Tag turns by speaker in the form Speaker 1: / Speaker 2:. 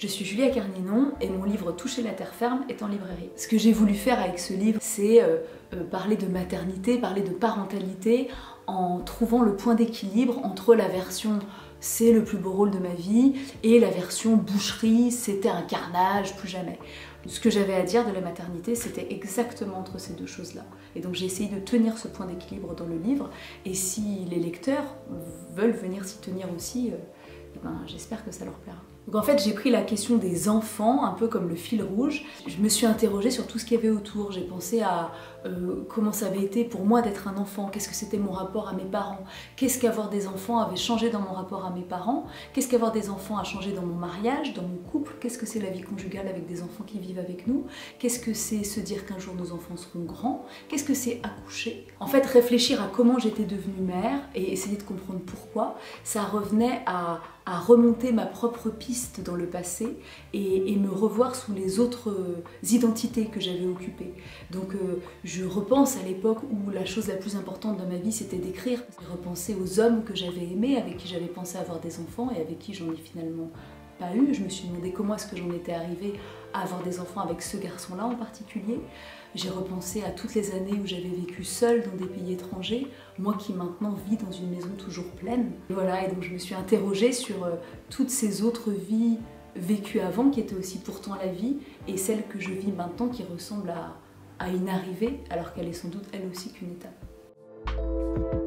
Speaker 1: Je suis Julia Carninon et mon livre Toucher la terre ferme est en librairie. Ce que j'ai voulu faire avec ce livre, c'est parler de maternité, parler de parentalité en trouvant le point d'équilibre entre la version c'est le plus beau rôle de ma vie et la version boucherie, c'était un carnage, plus jamais. Ce que j'avais à dire de la maternité, c'était exactement entre ces deux choses-là. Et donc j'ai essayé de tenir ce point d'équilibre dans le livre, et si les lecteurs veulent venir s'y tenir aussi, j'espère que ça leur plaira. Donc en fait j'ai pris la question des enfants un peu comme le fil rouge. Je me suis interrogée sur tout ce qu'il y avait autour. J'ai pensé à comment ça avait été pour moi d'être un enfant, qu'est-ce que c'était mon rapport à mes parents, qu'est-ce qu'avoir des enfants avait changé dans mon rapport à mes parents, qu'est-ce qu'avoir des enfants a changé dans mon mariage, dans mon couple, qu'est-ce que c'est la vie conjugale avec des enfants qui vivent avec nous, qu'est-ce que c'est se dire qu'un jour nos enfants seront grands, qu'est-ce que c'est accoucher. En fait réfléchir à comment j'étais devenue mère et essayer de comprendre pourquoi, ça revenait à remonter ma propre piste dans le passé et me revoir sous les autres identités que j'avais occupées. Donc je repense à l'époque où la chose la plus importante dans ma vie c'était d'écrire. J'ai repensé aux hommes que j'avais aimés, avec qui j'avais pensé avoir des enfants et avec qui j'en ai finalement pas eu. Je me suis demandé comment est-ce que j'en étais arrivée à avoir des enfants avec ce garçon-là en particulier. J'ai repensé à toutes les années où j'avais vécu seule dans des pays étrangers, moi qui maintenant vis dans une maison toujours pleine. Et voilà, et donc je me suis interrogée sur toutes ces autres vies vécues avant qui étaient aussi pourtant la vie, et celle que je vis maintenant qui ressemble à une arrivée alors qu'elle est sans doute elle aussi qu'une étape.